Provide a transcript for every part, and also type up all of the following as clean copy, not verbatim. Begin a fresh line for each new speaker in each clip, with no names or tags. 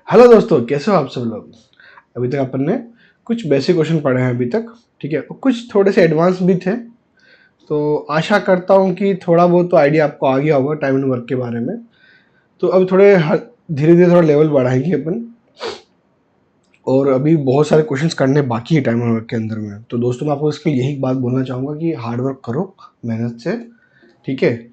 Hello दोस्तों, कैसे हो आप सब लोग। अभी तक अपन ने कुछ बेसिक क्वेश्चन पढ़े हैं अभी तक, ठीक है। कुछ थोड़े से एडवांस भी थे, तो आशा करता हूँ कि थोड़ा बहुत तो आइडिया आपको आ गया होगा टाइम एंड वर्क के बारे में। तो अब थोड़े धीरे धीरे थोड़ा लेवल बढ़ाएंगे अपन, और अभी बहुत सारे क्वेश्चंस करने बाकी है टाइम एंड वर्क के अंदर में। तो दोस्तों, मैं आपको इसके लिए यही बात बोलना चाहूँगा कि हार्ड वर्क करो मेहनत से, ठीक है।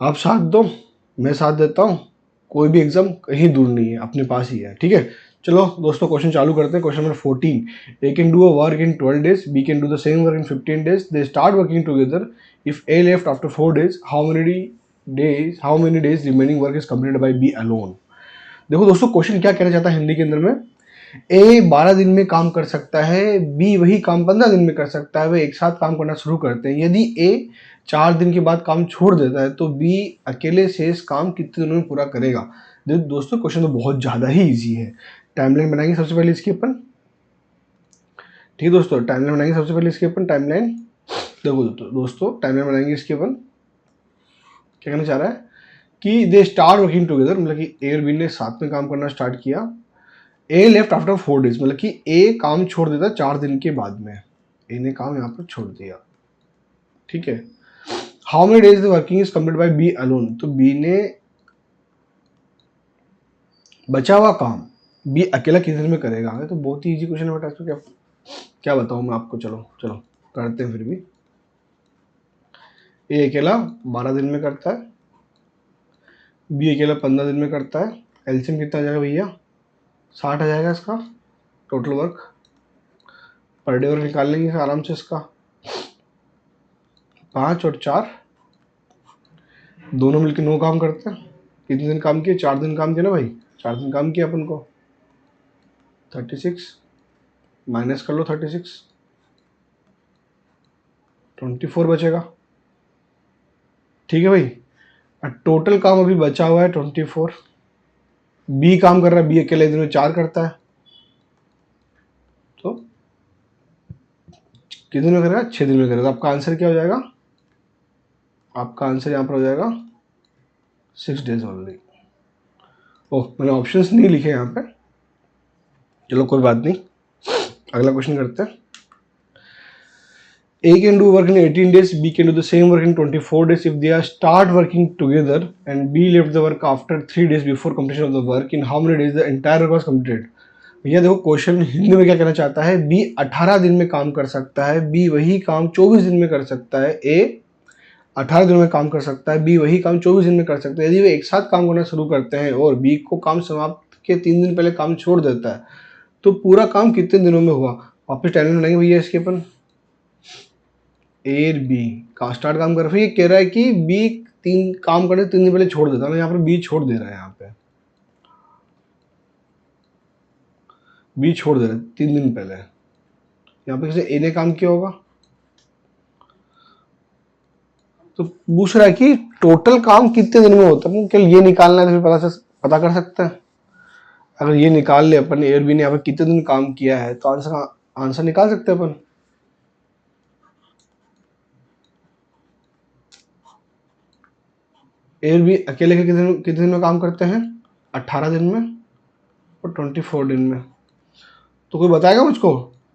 आप साथ दो, मैं साथ देता हूँ। कोई भी एग्जाम कहीं दूर नहीं है, अपने पास ही है, ठीक है। चलो दोस्तों, क्वेश्चन चालू करते हैं। Question number 14। A can do a work in 12 days, B can do the same work in 15 days, they start working together. If A left after 4 days, how many days remaining work is completed by B alone. देखो दोस्तों, question क्या कहना चाहता है हिंदी के अंदर में। ए 12 दिन में काम कर सकता है, बी वही काम 15 दिन में कर सकता है। वे एक साथ काम करना शुरू करते हैं। यदि ए 4 दिन के बाद काम छोड़ देता है तो बी अकेले शेष काम कितने दिनों में पूरा करेगा। देखो दोस्तों, क्वेश्चन तो बहुत ज़्यादा ही इजी है। टाइमलाइन बनाएंगे सबसे पहले इसकी अपन, ठीक है दोस्तों। टाइमलाइन बनाएंगे सबसे पहले इसकी अपन, टाइमलाइन। देखो दोस्तों, टाइमलाइन बनाएंगे इसकी अपन। क्या कहना चाह रहा है कि दे स्टार्ट वर्किंग टुगेदर, मतलब कि ए और बी ने साथ में काम करना स्टार्ट किया। ए लेफ्ट आफ्टर 4 days, मतलब कि ए काम छोड़ देता 4 दिन के बाद में। ए ने काम यहाँ पर छोड़ दिया, ठीक है। How many days working is complete by B alone, तो बी ने बचा हुआ काम बी अकेला कितने दिन में करेगा। तो बहुत ही इजी क्वेश्चन है बेटा, इसको क्या क्या बताऊं मैं आपको। चलो चलो करते हैं फिर भी। ए अकेला 12 दिन में करता है, बी अकेला 15 दिन में करता है। एलसीएम कितना आ जाएगा भैया, 60 आ जाएगा इसका total work. Per day work निकाल लेंगे आराम से इसका। 5 और 4 दोनों मिलकर 9 काम करते हैं। कितने दिन काम किए, 4 दिन काम किया ना भाई, 4 दिन काम किया अपन को। 36 माइनस कर लो, 36 24 बचेगा, ठीक है भाई। टोटल काम अभी बचा हुआ है 24। बी काम कर रहा है, बी अकेले दिन में 4 करता है, तो कितने दिन में करेगा, 6 दिन में करेगा। आपका आंसर क्या हो जाएगा, आपका आंसर यहाँ पर हो जाएगा 6 days ओनली। ओह, मैंने ऑप्शंस नहीं लिखे यहाँ पे, चलो कोई बात नहीं। अगला क्वेश्चन करते हैं। A can do work in 18 days, B can do the same work in 24 days if they are start working together and B left the work after 3 days before completion of the work. In how many days the entire work was completed? भैया देखो, question Hindi में क्या कहना चाहता है। B 18 दिन में काम कर सकता है, बी वही काम 24 दिन में कर सकता है। ए 18 दिनों में काम कर सकता है, बी वही काम 24 दिन में कर सकता है। यदि वे एक साथ काम करना शुरू करते हैं और बी को काम समाप्त के 3 दिन पहले काम छोड़ देता है, तो पूरा काम कितने दिनों में हुआ। वापस टाइम बनाएंगे भैया इसके अपन। ए बी का स्टार्ट काम कर रहा है, ये कह रहा है कि बी 3 काम करने 3 दिन पहले छोड़ देता है ना, यहाँ पर बी छोड़ दे रहा है। यहाँ पे बी छोड़ दे रहा है 3 दिन पहले। यहाँ पे किसी ए ने काम किया होगा, तो पूछ रहा है कि टोटल काम कितने दिन में होता है। केवल ये निकालना है तो फिर पता कर सकते हैं। अगर ये निकाल ले अपन, ए और बी ने यहाँ पे कितने दिन काम किया है, तो आंसर निकाल सकते हैं अपन। ए और बी अकेले के कितने दिन में काम करते हैं, 18 दिन में और 24 दिन में। तो कोई बताएगा मुझको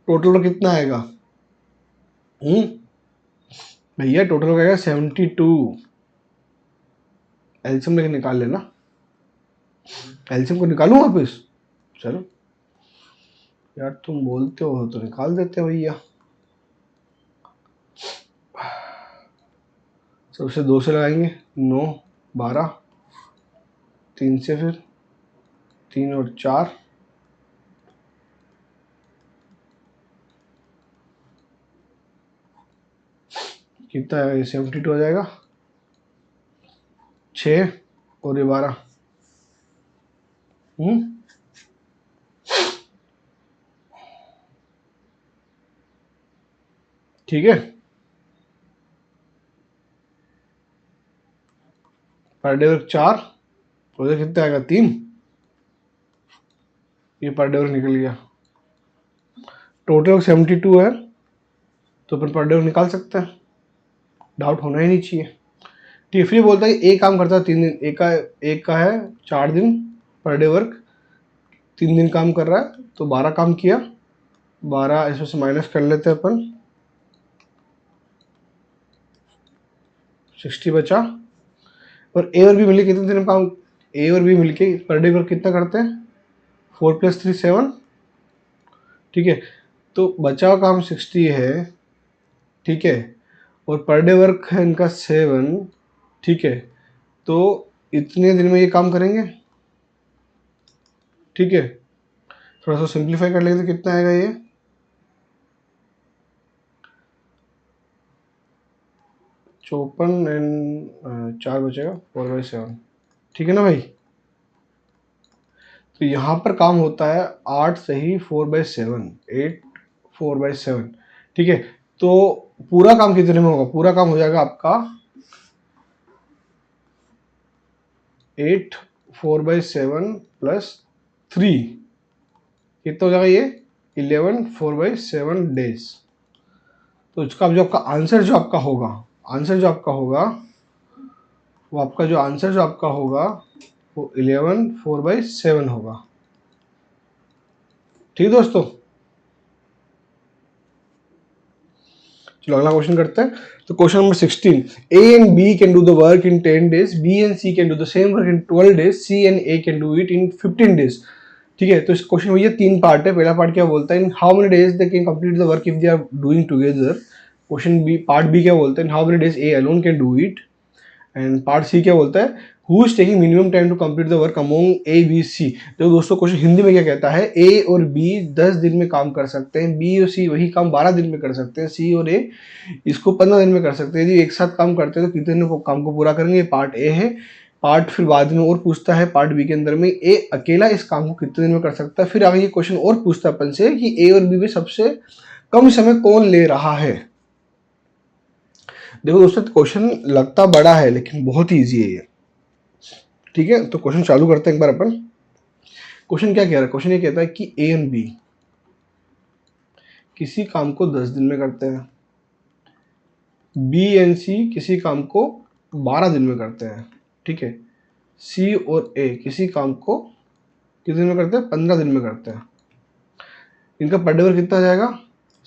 टोटल कितना आएगा। भैया टोटल हो गया 72। एल्सियम लेके निकाल लेना, एल्सियम को निकालूं वापस। चलो यार, तुम बोलते हो तो निकाल देते हो भैया। सबसे 2 से लगाएंगे, 9 12, 3 से फिर 3 और 4, कितना है, 72 हो जाएगा। 6 और ये 12। ठीक है। पर डे वर्क 4 तो ये कितना आएगा, 3। ये पर डे वर्क निकल गया। टोटल 72 है, तो अपन पर डे वर्क निकाल सकते हैं, डाउट होना ही नहीं चाहिए। ठीक है, फिर बोलता है ए काम करता है 3 दिन, एक का है 4 दिन पर डे वर्क, 3 दिन काम कर रहा है तो 12 काम किया, 12 इसमें से माइनस कर लेते हैं अपन, 60 बचा। और ए और बी मिलके कितने दिन में काम, ए और बी मिलके पर डे वर्क कितना करते हैं, 4 + 3 7, ठीक है। तो बचा हुआ काम 60 है, ठीक है, और पर डे वर्क है इनका 7, ठीक है। तो इतने दिन में ये काम करेंगे, ठीक है। थोड़ा सा सिंप्लीफाई कर लेंगे तो कितना आएगा ये, 54 एंड 4 बचेगा 4/7, ठीक है ना भाई। तो यहाँ पर काम होता है 8 सही 4/7, 8 4/7, ठीक है। तो पूरा काम कितने में होगा, पूरा काम हो जाएगा आपका 8 4/7 + 3, कितना हो जाएगा ये 11 4/7 डेज। तो इसका जो आपका आंसर जो आपका होगा, आंसर जो आपका होगा वो आपका जो आंसर जो आपका होगा वो 11 4/7 होगा, ठीक है दोस्तों। चलो अगला क्वेश्चन करते हैं। तो question number 16, A and B can do the work in 10 days, B and C can do the same work in 12 days, C and A can do it in 15 days, ठीक है। तो इस क्वेश्चन में ये 3 part है। पहला part क्या बोलता है, in how many days they can complete the work if they are doing together. Question B, part B क्या बोलता है, in how many days A alone can do it. And part C क्या बोलता है, who is taking minimum time to complete the work among A B C. तो दोस्तों question Hindi में क्या कहता है, ए और बी 10 दिन में काम कर सकते हैं, बी और सी वही काम 12 दिन में कर सकते हैं, सी और ए इसको 15 दिन में कर सकते हैं। यदि एक साथ काम करते हैं तो कितने दिन काम को पूरा करेंगे, पार्ट ए है। पार्ट फिर बाद में और पूछता है पार्ट बी के अंदर में, ए अकेला इस काम को कितने दिन में कर सकता है। फिर आगे ये क्वेश्चन और पूछता है अपन से कि ए और बी में सबसे कम समय कौन ले रहा है। देखो दोस्तों क्वेश्चन लगता बड़ा है लेकिन बहुत ही ईजी है ये, ठीक है। तो क्वेश्चन चालू करते हैं एक बार अपन। क्वेश्चन क्या कह रहा है, क्वेश्चन ये कहता है कि ए एंड बी किसी काम को 10 दिन में करते हैं, बी एंड सी किसी काम को 12 दिन में करते हैं, ठीक है। सी और ए किसी काम को कितने दिन में करते हैं, 15 दिन में करते हैं। इनका पर डे वर्क कितना आ जाएगा,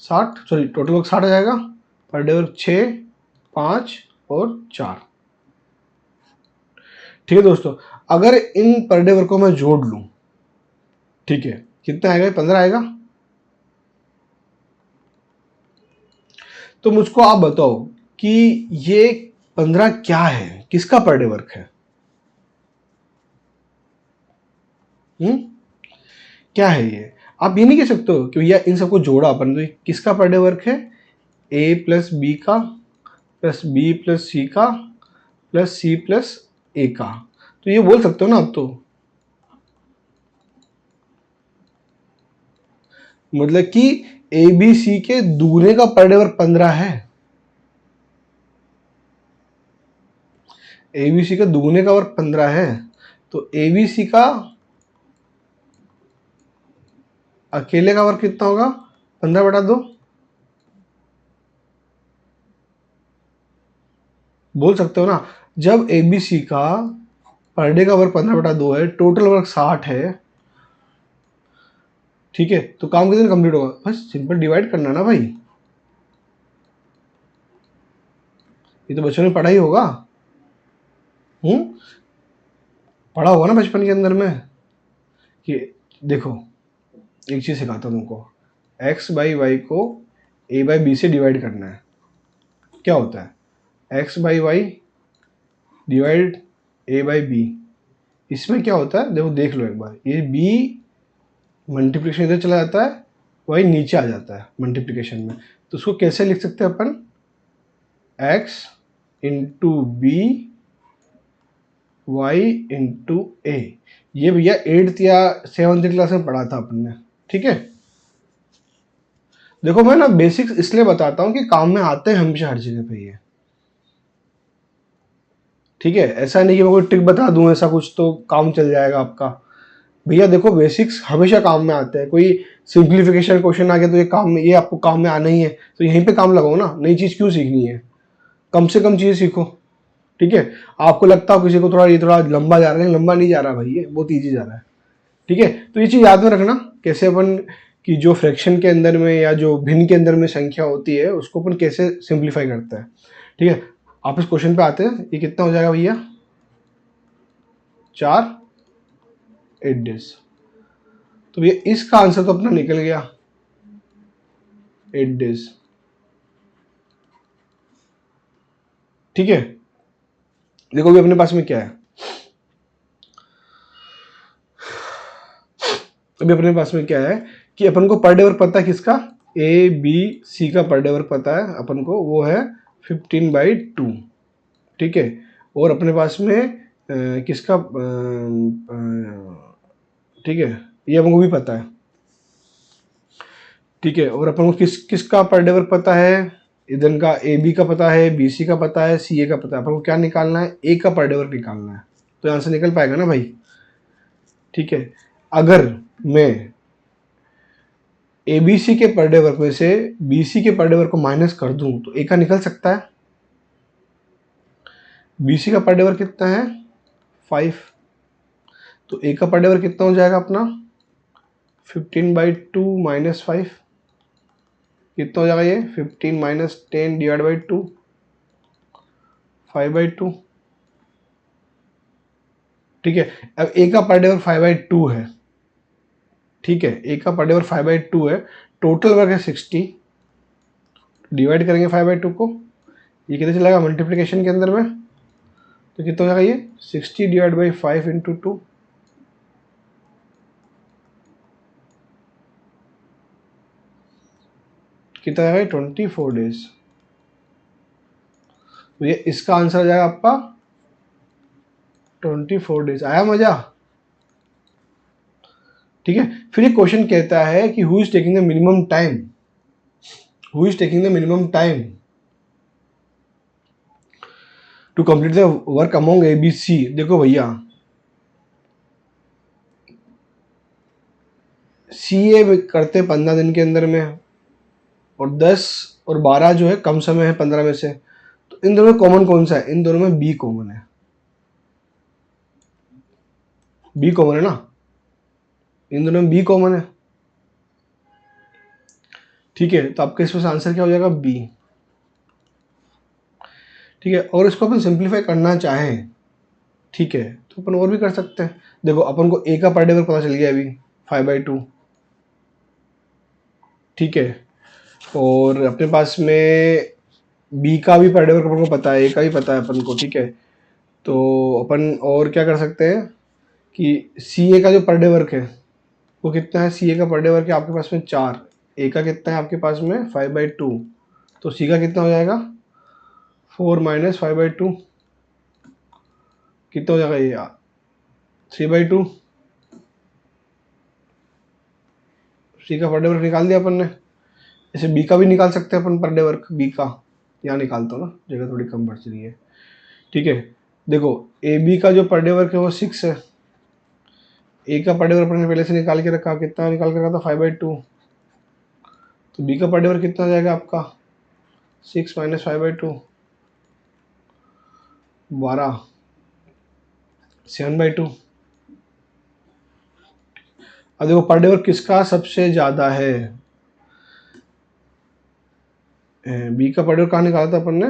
60, सॉरी टोटल वर्क 60 आ जाएगा, पर डे वर्क 6 5 और 4, ठीक है दोस्तों। अगर इन पर डे वर्क को मैं जोड़ लूं, ठीक है, कितना आएगा, 15 आएगा। तो मुझको आप बताओ कि ये 15 क्या है, किसका पर डे वर्क है, क्या है ये। आप ये नहीं कह सकते हो कि भैया इन सबको जोड़ा अपन, तो किसका पर डे वर्क है, ए प्लस बी का प्लस बी प्लस सी का प्लस सी प्लस ए का। तो ये बोल सकते हो ना आप, तो मतलब कि ए बी सी के दूसरे का पर डे वर्क 15 है, ए बी सी का दुगने का वर्क 15 है। तो ए बी सी का अकेले का वर्क कितना होगा, 15/2, बोल सकते हो ना। जब ए बी सी का पर डे का वर्क 15/2 है, टोटल वर्क 60 है, ठीक है। तो काम कितने कंप्लीट होगा, बस सिंपल डिवाइड करना ना भाई, ये तो बच्चों ने पढ़ा ही होगा, पढ़ा होगा ना बचपन के अंदर में कि देखो एक चीज सिखाता हूं तुमको, x बाई वाई को a बाई बी से डिवाइड करना है। क्या होता है, x by Y divide a by B. इसमें क्या होता है, देखो देख लो एक बार, ये b मल्टीप्लिकेशन इधर चला जाता है, y नीचे आ जाता है मल्टीप्लिकेशन में। तो उसको कैसे लिख सकते हैं अपन, x into B y into A. ये भैया 8th या 7th क्लास में पढ़ा था अपन ने, ठीक है। देखो मैं ना बेसिक्स इसलिए बताता हूं कि काम में आते हैं हमेशा हर जगह पे ये, ठीक है। ऐसा नहीं कि मैं कोई ट्रिक बता दूं ऐसा कुछ तो काम चल जाएगा आपका। भैया देखो बेसिक्स हमेशा काम में आते हैं। कोई सिंप्लीफिकेशन क्वेश्चन आ गया तो ये काम में, ये आपको काम में आना ही है, तो यहीं पे काम लगाओ ना। नई चीज क्यों सीखनी है, कम से कम चीजें सीखो, ठीक है। आपको लगता हो किसी को थोड़ा ये थोड़ा लंबा जा रहा है, लंबा नहीं जा रहा भाई, ये बहुत ईजी जा रहा है, ठीक है। तो ये चीज़ याद में रखना कैसे अपन कि जो फ्रैक्शन के अंदर में या जो भिन्न के अंदर में संख्या होती है उसको अपन कैसे सिंप्लीफाई करते हैं। ठीक है, आप इस क्वेश्चन पे आते हैं। ये कितना हो जाएगा भैया, 4 8 डेज। तो भैया इसका आंसर तो अपना निकल गया 8 डेज। ठीक है, देखो भी अपने पास में क्या है, अभी अपने पास में क्या है कि अपन को पर डे वर्क पता है किसका, ए बी सी का पर डे वर्क पता है अपन को, वो है 15/2। ठीक है, और अपने पास में किसका ठीक है, ये अपन को भी पता है। ठीक है, और अपन को किसका पर डे वर्क पता है, इधर का ए बी का पता है, बी सी का पता है, सी ए का पता है। अपन को क्या निकालना है, ए का पर डे वर्क निकालना है। तो यहाँ से निकल पाएगा ना भाई। ठीक है, अगर मैं ए बी सी के पर डे वर्क में से बी सी के पर डे वर्क को माइनस कर दूं तो ए का निकल सकता है। बी सी का पर डे वर्क कितना है, 5। तो ए का पर डे वर्क कितना हो जाएगा अपना, 15/2 माइनस 5। कितना हो जाएगा ये, 15 माइनस 10 डिवाइड बाई 2, 5/2। ठीक है, अब ए का पर डे वर्क 5/2 है। ठीक है, ए का पर डे वर्क 5/2 है, टोटल वर्क है 60। डिवाइड करेंगे 5/2 को, ये कितने चलेगा मल्टीप्लिकेशन के अंदर में, तो कितना हो जाएगा ये 60 डिवाइड बाई 5 इंटू 2। कितना आएगा 24 डेज। तो ये इसका आंसर आ जाएगा आपका 24 डेज। आया मजा। ठीक है, फिर ये क्वेश्चन कहता है कि who is taking the minimum time, who is taking the minimum time to complete the work among A B C. देखो भैया, सी ए करते 15 दिन के अंदर में, और 10 और 12 जो है कम समय है 15 में से। तो इन दोनों में कॉमन कौन सा है, इन दोनों में बी कॉमन है। बी कॉमन है ना, इन दोनों में बी कॉमन है। ठीक है, तो आपका इसमें आंसर क्या हो जाएगा, बी। ठीक है, और इसको अपन सिंप्लीफाई करना चाहें, ठीक है, तो अपन और भी कर सकते हैं। देखो अपन को ए का पर डे वर्क पता चल गया अभी 5/2। ठीक है, और अपने पास में बी का भी पर डे वर्क अपन को पता है, ए का भी पता है अपन को। ठीक है, तो अपन और क्या कर सकते हैं कि सी ए का जो पर डे वर्क है वो कितना है, सी ए का पर डे वर्क है आपके पास में 4, ए का कितना है आपके पास में 5/2, तो सी का कितना हो जाएगा 4 माइनस 5/2, कितना हो जाएगा ये 3/2। सी का पर डे वर्क निकाल दिया अपन ने। ऐसे बी का भी निकाल सकते हैं अपन पर डे वर्क, बी का यहाँ निकालता हूँ ना, जगह थोड़ी कम बढ़ रही है। ठीक है, देखो ए बी का जो पर डे वर्क है वो 6 है, ए का पर डे वर्क अपने पहले से निकाल के रखा, कितना निकाल के रखा था 5/2। तो बी का पर डे वर्क कितना आ जाएगा आपका 6 माइनस 5/2, 12, 7/2। अब देखो पर डे वर्क किसका सबसे ज़्यादा है, बी का पर डे वर्क कहाँ निकाला था अपन ने,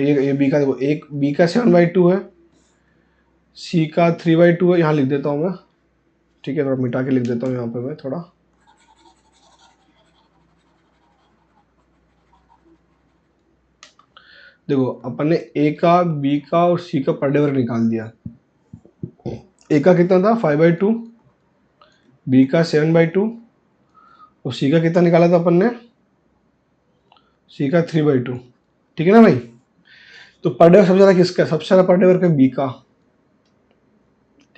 ये बी का, देखो एक बी का 7/2 है, सी का 3/2 है, यहाँ लिख देता हूँ मैं। ठीक है, थोड़ा मिटा के लिख देता हूँ यहाँ पे मैं थोड़ा। देखो अपन ने ए का, बी का और सी का पर डे वर्क निकाल दिया। ए का कितना था 5/2, बी का 7/2 और सी का कितना निकाला था अपन ने, सी का 3/2। ठीक है ना भाई, तो पर डे वर्क सबसे ज़्यादा किसका, सबसे ज़्यादा पर डे वर्क है बी का।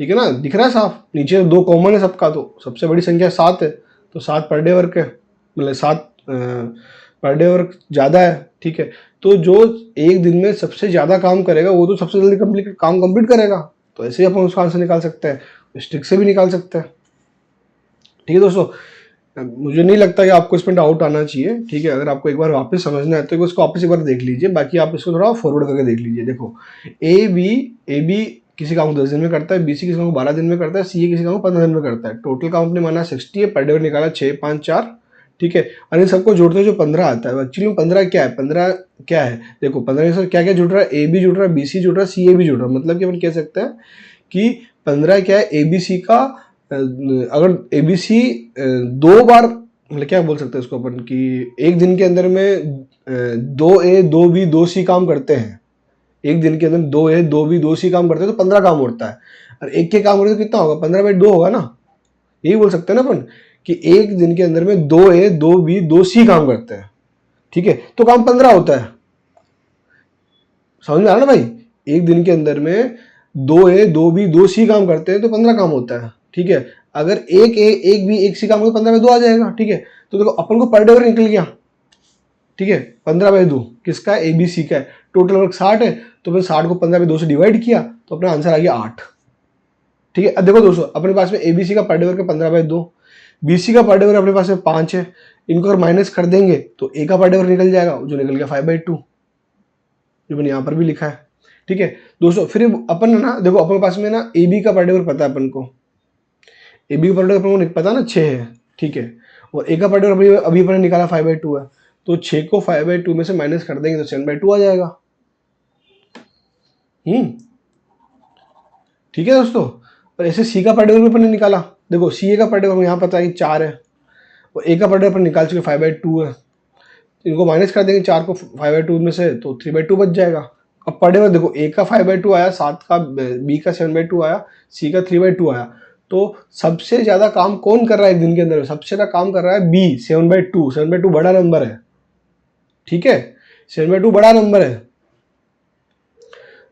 ठीक है ना, दिख रहा है साफ, नीचे 2 कॉमन है सबका, तो सबसे बड़ी संख्या 7 है, तो 7 पर डे वर्क है, मतलब 7 पर डे वर्क ज़्यादा है। ठीक है, तो जो एक दिन में सबसे ज़्यादा काम करेगा वो तो सबसे जल्दी काम कंप्लीट करेगा। तो ऐसे ही अपन उसका आंसर निकाल सकते हैं, स्ट्रिक से भी निकाल सकते हैं। ठीक है दोस्तों, मुझे नहीं लगता कि आपको इसमें डाउट आना चाहिए। ठीक है, अगर आपको एक बार वापस समझना है तो इसको वापस एक बार देख लीजिए, बाकी आप इसको थोड़ा फॉरवर्ड करके देख लीजिए। देखो ए बी किसी काम को 10 दिन में करता है, BC किसी काम को 12 दिन में करता है, CA किसी काम को 15 दिन में करता है। टोटल काम अपने माना 60 है, पर डे निकाला 6, 5, 4, ठीक है। और इन सबको जोड़ते हैं जो 15 आता है। एक्चुअली में 15 क्या है, 15 क्या है, देखो 15 के साथ क्या क्या जुड़ रहा है, AB जुड़ रहा है, BC जुड़ रहा है, CA भी जुड़ रहा है। मतलब कि अपन कह सकते हैं कि 15 क्या है, ABC का अगर ABC 2 बार, मतलब क्या बोल सकते हैं इसको अपन कि एक दिन के अंदर में 2A 2B 2C काम करते हैं, एक दिन के अंदर 2A 2B 2C काम करते हैं तो 15 काम होता है। और एक के काम होने तो कितना होगा, 15/2 होगा ना, यही बोल सकते हैं ना अपन कि एक दिन के अंदर में 2A 2B 2C काम करते हैं, ठीक है, तो काम 15 होता है। समझ में आ रहा ना भाई, एक दिन के अंदर में 2A 2B 2C काम करते हैं तो 15 काम होता है, ठीक है। अगर एक A एक B एक C काम करते 15/2 आ जाएगा, ठीक है। तो देखो अपन को पर डे वर्क निकल गया, ठीक है, 15/2 किसका है, ABC का है। टोटल वर्क 60 है, तो फिर 60 को 15/2 से डिवाइड किया तो अपना आंसर आ गया 8, ठीक है। अब देखो दोस्तों, अपने पास में ABC का पर डे वर्क है 15/2, BC का पर डे वर्क अपने पास में 5 है, इनको अगर माइनस कर देंगे तो A का पर डे वर्क निकल जाएगा, जो निकल गया 5/2, जो मैंने यहाँ पर भी लिखा है, ठीक है दोस्तों। फिर अपन ना देखो अपने पास में ना AB का पर डे वर्क पता है अपन को, AB का पर डे वर्क अपन को पता है ना 6 है, ठीक है। और A का पर डे वर्क अभी अपन ने निकाला 5/2 है, तो 6 को 5/2 में से माइनस कर देंगे तो 7/2 आ जाएगा। ठीक है दोस्तों। और ऐसे C का पर डे वर्क अपन ने निकाला, देखो CA का पर डे वर्क यहाँ पता है कि 4 है, और A का पर डे अपन निकाल चुके 5/2 है, इनको माइनस कर देंगे 4 को 5/2 में से तो 3/2 बच जाएगा। अब पर डे वर्क देखो A का 5/2 आया, 7 का, B का 7/2 आया, C का 3/2 आया। तो सबसे ज्यादा काम कौन कर रहा है एक दिन के अंदर, सबसे ज्यादा काम कर रहा है B 7/2, 7/2 बड़ा नंबर है, ठीक है, 7/2 बड़ा नंबर है।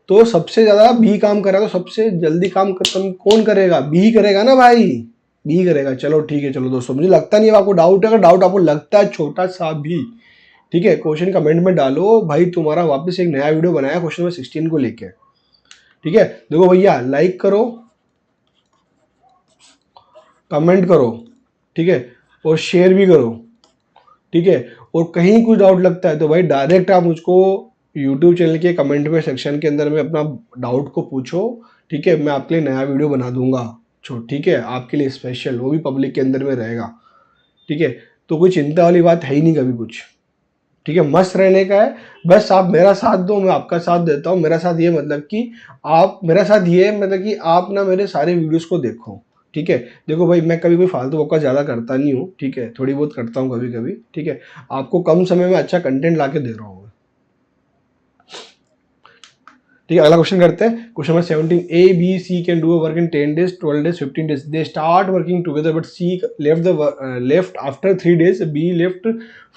तो सबसे ज्यादा B काम कर रहा है, तो सबसे जल्दी काम खत्म कौन करेगा, B करेगा ना भाई, B करेगा। चलो ठीक है, चलो दोस्तों, मुझे लगता नहीं है आपको डाउट है, अगर डाउट आपको लगता है छोटा सा भी, ठीक है, क्वेश्चन कमेंट में डालो भाई, तुम्हारा वापस एक नया वीडियो बनाया क्वेश्चन नंबर 16 को लेके, ठीक है। देखो भैया, लाइक करो, कमेंट करो, ठीक है, और शेयर भी करो, ठीक है। और कहीं कुछ डाउट लगता है तो भाई डायरेक्ट आप मुझको यूट्यूब चैनल के कमेंट में सेक्शन के अंदर में अपना डाउट को पूछो, ठीक है, मैं आपके लिए नया वीडियो बना दूंगा, ठीक है, आपके लिए स्पेशल, वो भी पब्लिक के अंदर में रहेगा, ठीक है। तो कोई चिंता वाली बात है ही नहीं कभी कुछ, ठीक है, मस्त रहने का है। बस आप मेरा साथ दो, मैं आपका साथ देता हूँ। मेरा साथ ये मतलब कि आप मेरा साथ ये मतलब कि आप ना मेरे सारे वीडियोस को देखो, ठीक है। देखो भाई, मैं कभी कोई फालतू बकवास ज़्यादा करता नहीं हूँ, ठीक है, थोड़ी बहुत करता हूँ कभी कभी, ठीक है। आपको कम समय में अच्छा कंटेंट ला के दे रहा हूँ, ठीक है। अगला क्वेश्चन करते हैं, question number 17, A B C can do work in 10 days 12 days 15 days, they start working together but C left after 3 days, B left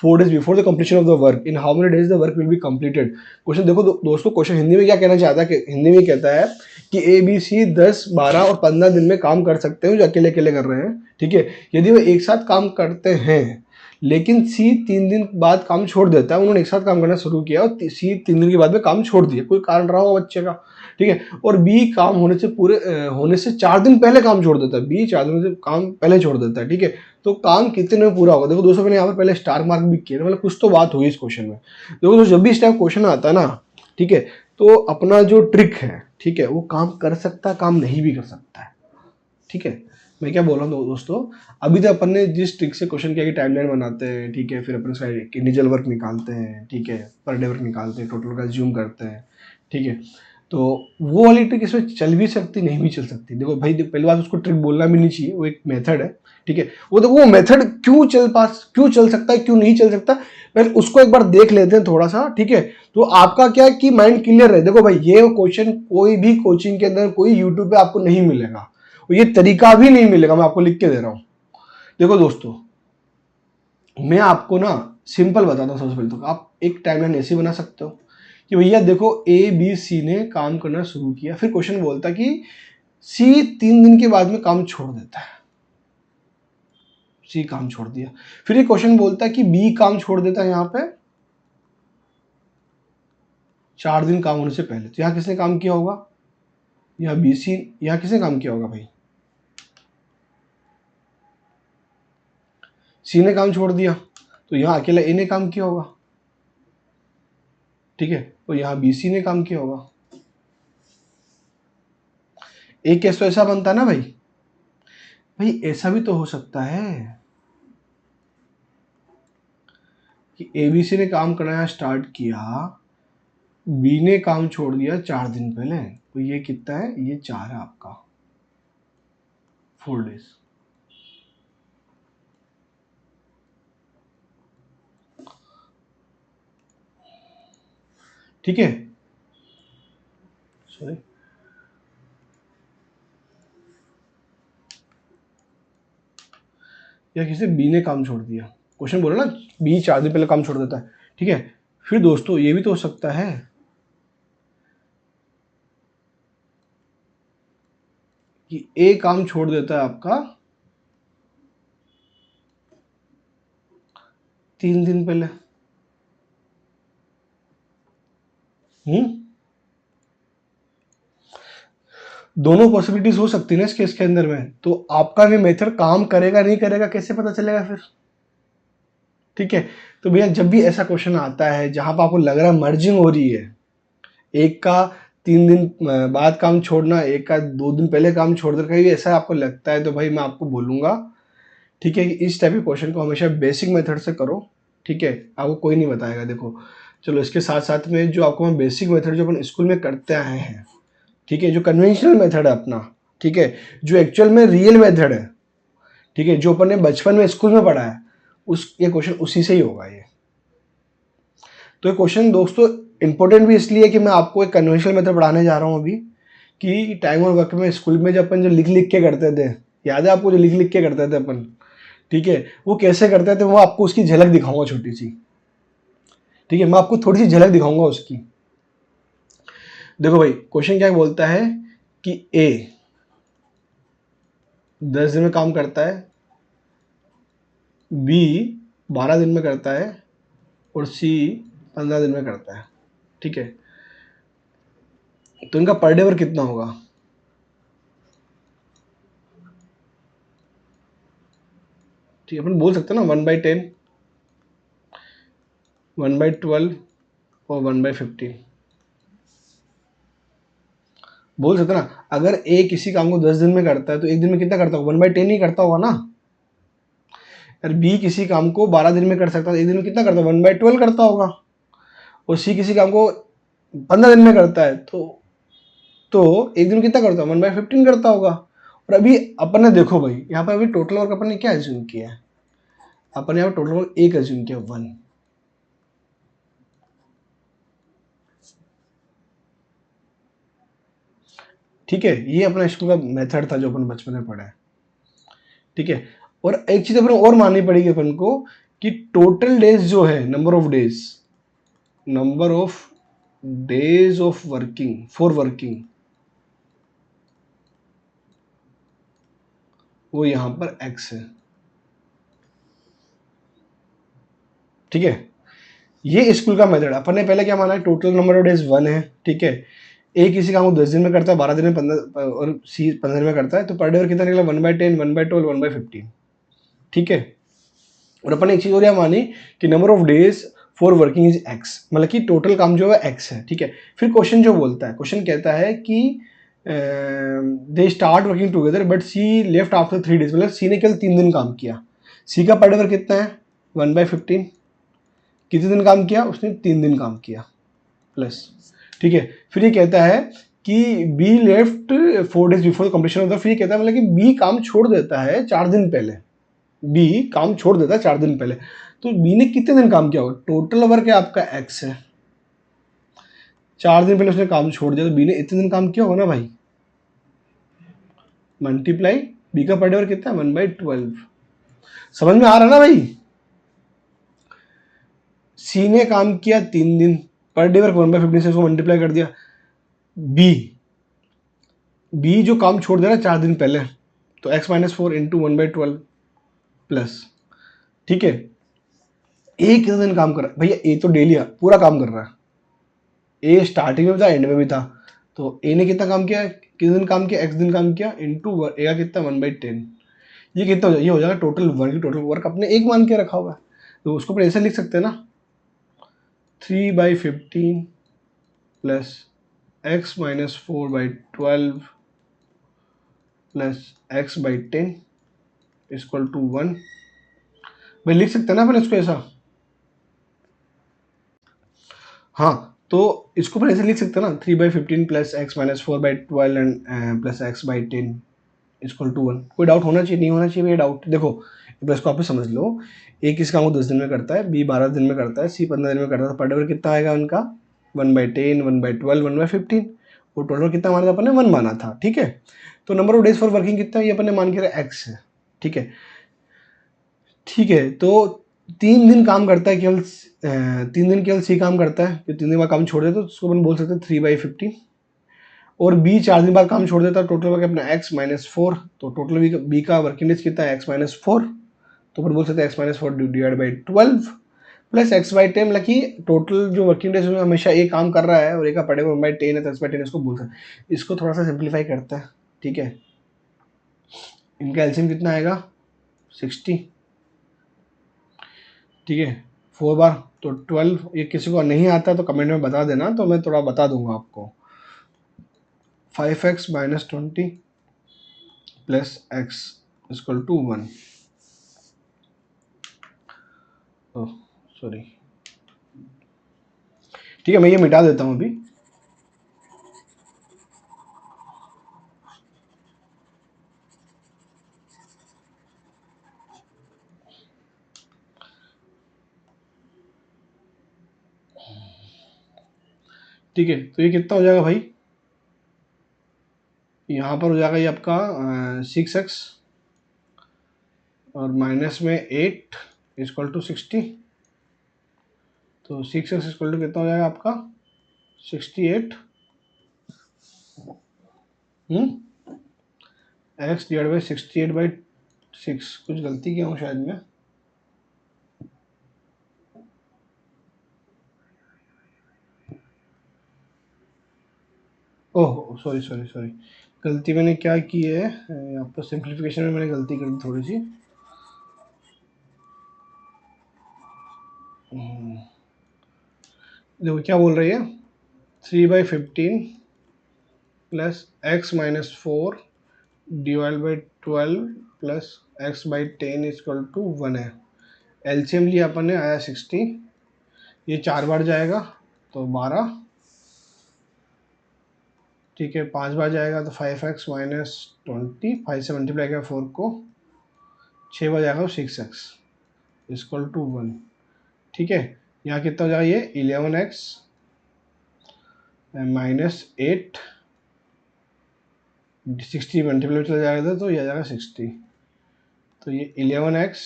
4 days before the completion of the work, in how many days the work will be completed. Question देखो दोस्तों, question Hindi में क्या कहना चाहता है, कि हिंदी में कहता है कि A B C 10 12 और 15 दिन में काम कर सकते हैं, जो अकेले अकेले कर रहे हैं, ठीक है। यदि वो एक साथ काम करते हैं, लेकिन C 3 दिन बाद काम छोड़ देता है, उन्होंने एक साथ काम करना शुरू किया और C 3 दिन के बाद में काम छोड़ दिया, कोई कारण रहा होगा बच्चे का, ठीक है। और B काम होने से 4 दिन पहले काम छोड़ देता है, B 4 दिन से काम पहले छोड़ देता है, ठीक है। तो काम कितने में पूरा होगा, देखो दोस्तों, मैंने यहाँ पर पहले स्टार मार्क भी किया, मतलब कुछ तो बात हुई इस क्वेश्चन में। देखो दोस्तों, जब भी इस टाइप क्वेश्चन आता है ना, ठीक है, तो अपना जो ट्रिक है, ठीक है, वो काम कर सकता है, काम नहीं भी कर सकता है, ठीक है। मैं क्या बोल रहा हूँ दोस्तों, अभी तक अपन ने जिस ट्रिक से क्वेश्चन किया कि टाइमलाइन बनाते हैं, ठीक है, फिर अपन उसका इंडिविजुअल वर्क निकालते हैं, ठीक है, पर डे वर्क निकालते हैं, टोटल का ज्यूम करते हैं, ठीक है। तो वो वाली ट्रिक इसमें चल भी सकती, नहीं भी चल सकती। देखो भाई, पहली बात, उसको ट्रिक बोलना भी नहीं चाहिए, वो एक मेथड है, ठीक है। वो मेथड क्यों चल सकता है, क्यों नहीं चल सकता, पहले उसको एक बार देख लेते हैं थोड़ा सा, ठीक है। तो आपका क्या है कि माइंड क्लियर है। देखो भाई, ये क्वेश्चन कोई भी कोचिंग के अंदर, कोई यूट्यूब पे आपको नहीं मिलेगा, ये तरीका भी नहीं मिलेगा, मैं आपको लिख के दे रहा हूं। देखो दोस्तों, मैं आपको ना सिंपल बताता हूं। सबसे पहले तो आप एक टाइमलाइन ऐसे बना सकते हो कि भैया देखो, ABC ने काम करना शुरू किया, फिर क्वेश्चन बोलता कि C 3 दिन के बाद में काम छोड़ देता है, C काम छोड़ दिया। फिर ये क्वेश्चन बोलता है कि B काम छोड़ देता है यहां पे 4 दिन काम होने से पहले। तो यहां किसने काम किया होगा, यहां BC, यहां किसने काम किया होगा भाई, C ने काम छोड़ दिया, तो यहां अकेला A ने काम किया होगा, ठीक है, और यहां BC ने काम किया होगा। एक केस तो ऐसा बनता है ना भाई, भाई ऐसा भी तो हो सकता है कि एबीसी ने काम करना स्टार्ट किया, बी ने काम छोड़ दिया 4 दिन पहले, तो ये कितना है, ये 4 है आपका, 4 डेज। ठीक है, सॉरी, या किसी बी ने काम छोड़ दिया, क्वेश्चन बोला ना बी 4 दिन पहले काम छोड़ देता है, ठीक है। फिर दोस्तों ये भी तो हो सकता है कि ए काम छोड़ देता है आपका 3 दिन पहले। दोनों पॉसिबिलिटीज हो सकती है ना इस केस के अंदर में, तो आपका भी मेथड काम करेगा नहीं करेगा कैसे पता चलेगा फिर। ठीक है, तो भैया जब भी ऐसा क्वेश्चन आता है जहां पर आपको लग रहा है मर्जिंग हो रही है, एक का 3 दिन बाद काम छोड़ना, एक का 2 दिन पहले काम छोड़ देना, कहीं ऐसा आपको लगता है तो भाई मैं आपको बोलूंगा, ठीक है, कि इस टाइप के क्वेश्चन को हमेशा बेसिक मेथड से करो। ठीक है, आपको कोई नहीं बताएगा। देखो चलो इसके साथ साथ में जो आपको हम बेसिक मेथड जो अपन स्कूल में करते आए हैं, ठीक है, जो कन्वेंशनल मेथड है अपना, ठीक है, जो एक्चुअल में रियल मेथड है, ठीक है, जो अपन ने बचपन में स्कूल में पढ़ा है, उस ये क्वेश्चन उसी से ही होगा ये। तो ये क्वेश्चन दोस्तों इंपॉर्टेंट भी इसलिए है कि मैं आपको एक कन्वेंशनल मेथड पढ़ाने जा रहा हूँ अभी, कि टाइम और वर्क में स्कूल में जब अपन जो लिख लिख के करते थे, याद है आपको जो लिख लिख के करते थे अपन, ठीक है, वो कैसे करते थे वो आपको उसकी झलक दिखाऊंगा छोटी सी। ठीक है, मैं आपको थोड़ी सी झलक दिखाऊंगा उसकी। देखो भाई क्वेश्चन क्या बोलता है कि ए 10 दिन में काम करता है, बी 12 दिन में करता है, और सी 15 दिन में करता है। ठीक है, तो इनका पर डे वर्क कितना होगा? ठीक है, अपन बोल सकते हैं ना 1/10, 1/12 और 1/15 बोल सकते ना। अगर ए किसी काम को 10 दिन में करता है तो एक दिन में कितना करता होगा? 1/10 ही करता होगा ना। अगर बी किसी काम को 12 दिन में कर सकता है तो एक दिन में कितना करता होगा? 1/12 करता होगा। और सी किसी काम को 15 दिन में करता है तो एक दिन में कितना करता होगा? 1/15 करता होगा। और अभी अपन ने देखो भाई यहाँ पर अभी टोटल वर्क अपन ने क्या एज्यूम किया है? अपन ने यहाँ पर टोटल वर्क एक एज्यूम किया, 1। ठीक है, ये अपना स्कूल का मेथड था जो अपन बचपन में पढ़ा है। ठीक है, और एक चीज अपन और माननी पड़ेगी अपन को कि टोटल डेज जो है, number of days of working for working, वो यहां पर x है। ठीक है, ये स्कूल का मेथड। अपन ने पहले क्या माना है? टोटल नंबर ऑफ डेज 1 है। ठीक है, ए किसी काम को 10 दिन में करता है, 12 दिन में 15, और सी 15 दिन में करता है, तो पर डे और कितना निकला? 1/10, 1/12, 1/15। ठीक है, और अपन ने एक चीज और यहाँ मानी कि number of days for working is x, मतलब कि टोटल काम जो है एक्स है। ठीक है, फिर क्वेश्चन जो बोलता है, क्वेश्चन कहता है कि they start working together but C left after 3 days, मतलब सी ने केवल 3 दिन काम किया। सी का पर डे कितना है? 1/15। कितने दिन काम किया उसने? 3 दिन काम किया प्लस। ठीक है, फिर ये कहता है कि be left 4 days before completion of the, फिर ये कहता है मतलब कि बी काम छोड़ देता है 4 दिन पहले। बी काम छोड़ देता है 4 दिन पहले, तो बी ने कितने दिन काम किया होगा? टोटल वर्क है आपका एक्स है, 4 दिन पहले उसने काम छोड़ दिया, तो बी ने इतने दिन काम किया होगा ना भाई, मल्टीप्लाई बी का पर डे वर्क कितना है? 1/12। समझ में आ रहा है ना भाई? सी ने काम किया 3 दिन, पर डे वर्क 1/15 से उसको मल्टीप्लाई कर दिया। बी बी जो काम छोड़ दे रहा है 4 दिन पहले, तो x-4 इंटू 1/12 प्लस। ठीक है, ए कितने दिन काम कर रहा है भैया? ए तो डेली पूरा काम कर रहा है, ए स्टार्टिंग में भी था एंड में भी था, तो ए ने कितना काम किया? कितने दिन काम किया? एक्स दिन काम किया इंटू ए का कितना? 1/10। ये कितना हो जाएगा? ये हो जाएगा टोटल वर्क। टोटल वर्क अपने एक मान के रखा हुआ है, तो उसको अपन ऐसे लिख सकते हैं ना, 3/15 plus x-4/12 plus X by 10 equal to 1। भाई लिख सकते हैं ना अपन इसको ऐसा। हाँ, तो इसको अपन ऐसे लिख सकते हैं ना, 3/15 plus X minus 4/12 and plus X by 10 equal to 1। कोई डाउट होना चाहिए, नहीं होना चाहिए भैया डाउट? देखो इसको आप समझ लो, ए किस काम को 10 दिन में करता है, बी 12 दिन में करता है, सी 15 दिन में करता है, तो पर डे कितना आएगा उनका 1/10, 1/12, 1/15। वो टोटल कितना माना था अपन ने? 1 माना था, ठीक है। तो number of days for working कितना है, ये अपन ने मान के एक्स है, ठीक है। ठीक है, तो 3 दिन काम करता है केवल, 3 दिन केवल सी काम करता है, तो 3 दिन बाद काम छोड़ देता है तो उसको अपन बोल सकते हैं 3/15। और बी 4 दिन बाद काम छोड़ देता है, टोटल वर्क अपना एक्स माइनस 4, तो टोटल बी का वर्किंग डेज कितना है? एक्स माइनस 4, तो अपन बोल सकते हैं x minus 4 divide by 12 plus X by 10, मतलब कि टोटल जो वर्किंग डेज में हमेशा ए काम कर रहा है और ए का पड़ेगा 1/10 है, तो एक्स बाई 10 इसको बोल सकते हैं। इसको थोड़ा सा सिंप्लीफाई करता है, ठीक है। इनका एलसीएम कितना आएगा? 60, ठीक है, 4 बार तो 12। ये किसी को नहीं आता तो कमेंट में बता देना, तो मैं थोड़ा बता दूंगा आपको। 5x minus 20 plus X equal to 1। Sorry, ठीक है, मैं ये मिटा देता हूँ अभी। ठीक है, तो ये कितना हो जाएगा भाई? यहाँ पर हो जाएगा ये आपका 6x और माइनस में 8 इक्वल टू 60। तो 6x इक्वल टू कितना हो जाएगा आपका? 68 एक्स डिवाइड बाई 68/6। कुछ गलती किया हूँ शायद मैं। ओह सॉरी सॉरी सॉरी, गलती मैंने क्या की है यहाँ पर, सिंप्लीफिकेशन में मैंने गलती कर दी थोड़ी सी। देखो क्या बोल रही है, 3/15 plus X minus 4 divide by 12 plus X by 10 equal to 1 है। एलसीएम लिया अपन ने, आया 60। ये 4 बार जाएगा तो 12, ठीक है। 5 बार जाएगा तो 5x माइनस 20, 5 से मल्टीप्लाई किया 4 को, 6 बार जाएगा तो 6x इक्वल टू 1, ठीक है। यहाँ कितना हो जाएगा ये 11x माइनस 8, 60 मल्टीप्लाई चला जाएगा तो ये आ जाएगा 60। तो ये 11x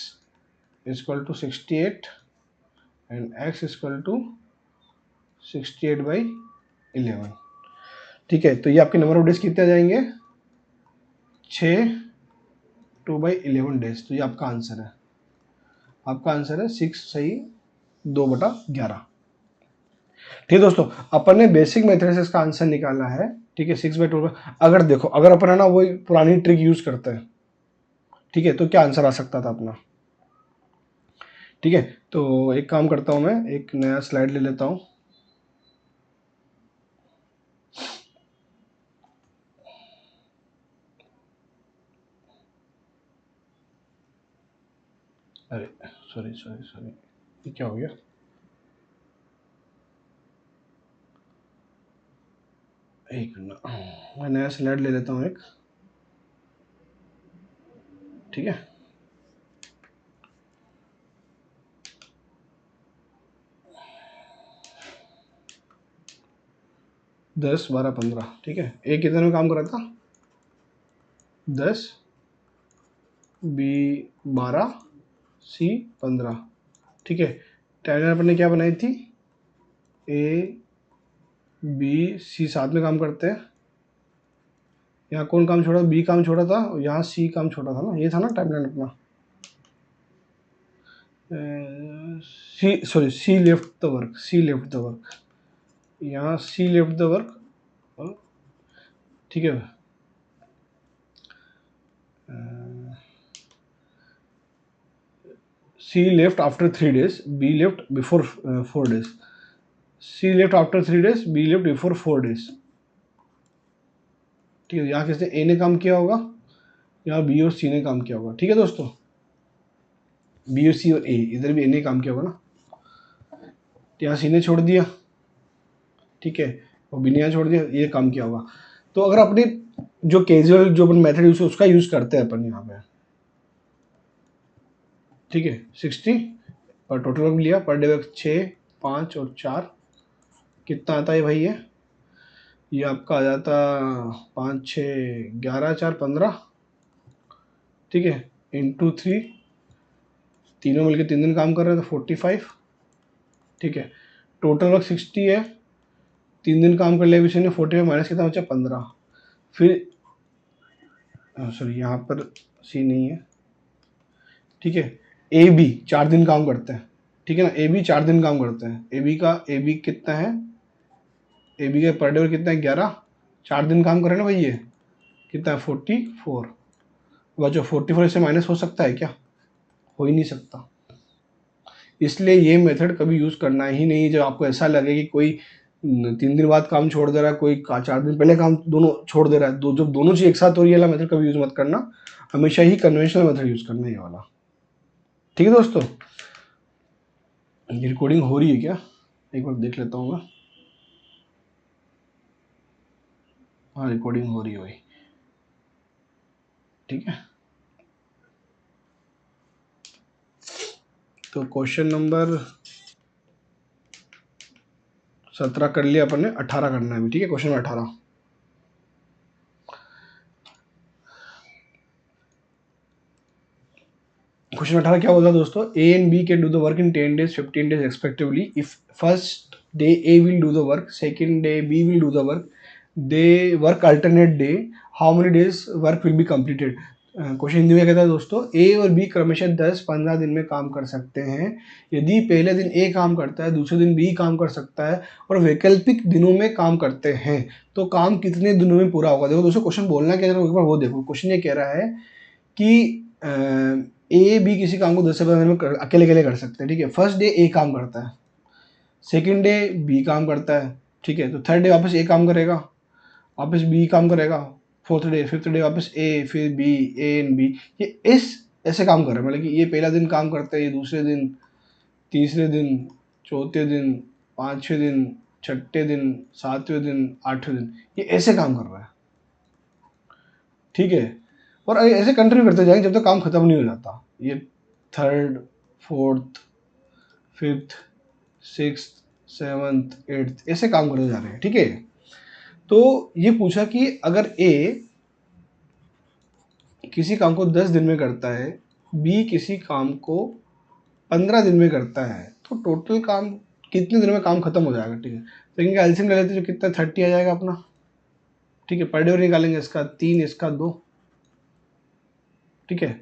equal to 68 and x equal to 68/11, ठीक है। तो ये आपके नंबर ऑफ डेज कितने आ जाएंगे? 6 2/11 डेज। तो ये आपका आंसर है, आपका आंसर है 6 सही 2/11। ठीक है दोस्तों, अपन ने बेसिक मेथड से इसका आंसर निकाला है, ठीक है। 6/12। अगर देखो, अगर अपन है ना वही पुरानी ट्रिक यूज करते हैं, ठीक है, तो क्या आंसर आ सकता था अपना? ठीक है, तो एक काम करता हूं, मैं एक नया स्लाइड ले लेता हूं। अरे सॉरी सॉरी सॉरी, ये क्या हो गया? एक मिनट, मैं नया स्लाइड ले लेता हूँ एक, ठीक है। दस 12 15, ठीक है। ए कितने में काम कर रहा था? 10, बी 12, सी 15, ठीक है। टाइमलाइन अपन ने क्या बनाई थी? ए बी सी साथ में काम करते हैं। यहाँ कौन काम छोड़ा? बी काम छोड़ा था, और यहाँ सी काम छोड़ा था ना, ये था ना टाइमलाइन अपना। C sorry, C left the work, C left the work, यहाँ सी लेफ्ट द वर्क, ठीक है। C left after 3 days, B left before 4 days। C left after 3 days, B left before 4 days, ठीक है। यहाँ किसने? ए ने काम किया होगा, यहाँ बी और सी ने काम किया होगा, ठीक है दोस्तों, बी और सी और ए, इधर भी ए ने काम किया होगा ना, तो यहाँ सी ने छोड़ दिया, ठीक है, और बी ने यहाँ छोड़ दिया, ये काम किया होगा। तो अगर अपनी जो कैजुअल जो अपन मेथड यूज उसका यूज करते हैं अपन यहाँ पे, ठीक है, 60 और टोटल वर्क लिया, पर डे वर्क 6, 5 और 4, कितना आता है भाई ये आपका आ जाता 5, 6, 11, 4, 15, ठीक है, इंटू 3, तीनों मिलकर 3 दिन काम कर रहे हैं तो 45, ठीक है, टोटल वर्क 60 है, 3 दिन काम कर लिया किसी ने, 45 माइनस कितना बचा 15, फिर सॉरी यहाँ पर सी नहीं है, ठीक है, ए बी 4 दिन काम करते हैं, ठीक है ना, ए बी 4 दिन काम करते हैं, ए बी कितना है, ए बी का पर डे कितना है 11, 4 दिन काम कर रहे हैं ना भाई, ये कितना है 44, बचो 44 से माइनस हो सकता है क्या, हो ही नहीं सकता, इसलिए ये मेथड कभी यूज़ करना ही नहीं जब आपको ऐसा लगे कि कोई 3 दिन बाद काम छोड़ दे रहा है, कोई 4 दिन पहले काम दोनों छोड़ दे रहा है, जब दोनों चीज़ एक साथ हो रही है वाला मेथड कभी यूज़ मत करना, हमेशा ही कन्वेंशनल मेथड यूज़ करना है ये वाला, ठीक है दोस्तों। ये रिकॉर्डिंग हो रही है क्या, एक बार देख लेता हूँ मैं, हाँ रिकॉर्डिंग हो रही है भाई, ठीक है। तो क्वेश्चन नंबर 17 कर लिया अपन ने, 18 करना है अभी, ठीक है, क्वेश्चन नंबर 18। क्वेश्चन 18 क्या बोला दोस्तों, A and B can do the work in 10 days 15 days respectively if first day A will do the work, second day B will do the work, they work alternate day, how many days work will be completed। Question Hindi में कहता है दोस्तों, ए और B क्रमशः 10-15 दिन में काम कर सकते हैं, यदि पहले दिन ए काम करता है, दूसरे दिन बी काम कर सकता है और वैकल्पिक दिनों में काम करते हैं तो काम कितने दिनों में पूरा होगा। देखो दोस्तों क्वेश्चन बोलना क्या है, एक बार वो देखो, क्वेश्चन ये कह रहा है कि ए बी किसी काम को 10 से 15 दिन में अकेले अकेले कर सकते हैं, ठीक है, फर्स्ट डे ए काम करता है, सेकेंड डे बी काम करता है, ठीक है, तो थर्ड डे वापस ए काम करेगा, वापस बी काम करेगा, फोर्थ डे फिफ्थ डे वापस ए, फिर बी, ए एंड बी, ये इस ऐसे काम कर रहे हैं, मतलब कि ये पहला दिन काम करते हैं, ये दूसरे दिन, तीसरे दिन, चौथे दिन, पाँचवें दिन, छठे दिन, सातवें दिन, आठवें दिन, ये ऐसे काम कर रहा है, ठीक है, और ऐसे कंटिन्यू करते जाएंगे जब तक काम खत्म नहीं हो जाता, ये third, fourth, fifth, sixth, seventh, eighth ऐसे काम करते जा रहे हैं, ठीक है। तो ये पूछा कि अगर ए किसी काम को 10 दिन में करता है, बी किसी काम को 15 दिन में करता है, तो टोटल काम कितने दिन में काम खत्म हो जाएगा, ठीक है, तो इनका एलसीएम ले लेते जो कितना 30 आ जाएगा अपना, ठीक है, पर डे निकालेंगे, इसका 3 इसका 2, ठीक है।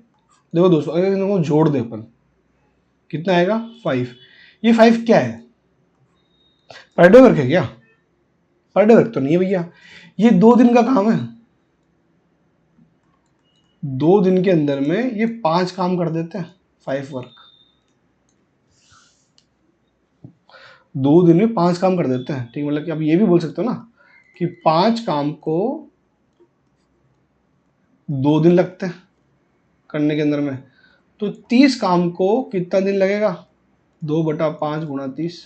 देखो दोस्तों अगर इनको जोड़ दे अपन कितना आएगा 5, ये 5 क्या है, पर डे वर्क है क्या, पर डे वर्क तो नहीं है भैया, ये 2 दिन का काम है, 2 दिन के अंदर में ये 5 काम कर देते हैं, 5 वर्क, 2 दिन में 5 काम कर देते हैं, ठीक, मतलब कि आप ये भी बोल सकते हो ना कि 5 काम को 2 दिन लगते हैं करने के अंदर में, तो 30 काम को कितना दिन लगेगा, 2/5 गुणा 30,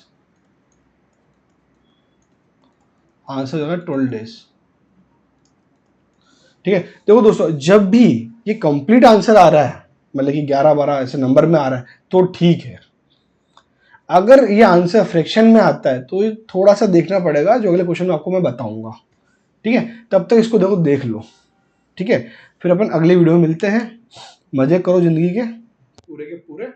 आंसर हो जाएगा 12 डेज, ठीक है। देखो दोस्तों जब भी ये कंप्लीट आंसर आ रहा है, मतलब कि 11-12 ऐसे नंबर में आ रहा है तो ठीक है, अगर ये आंसर फ्रैक्शन में आता है तो ये थोड़ा सा देखना पड़ेगा, जो अगले क्वेश्चन में आपको मैं बताऊंगा, ठीक है, तब तक इसको देखो देख लो, ठीक है, फिर अपन अगले वीडियो में मिलते हैं, मजे करो जिंदगी के पूरे।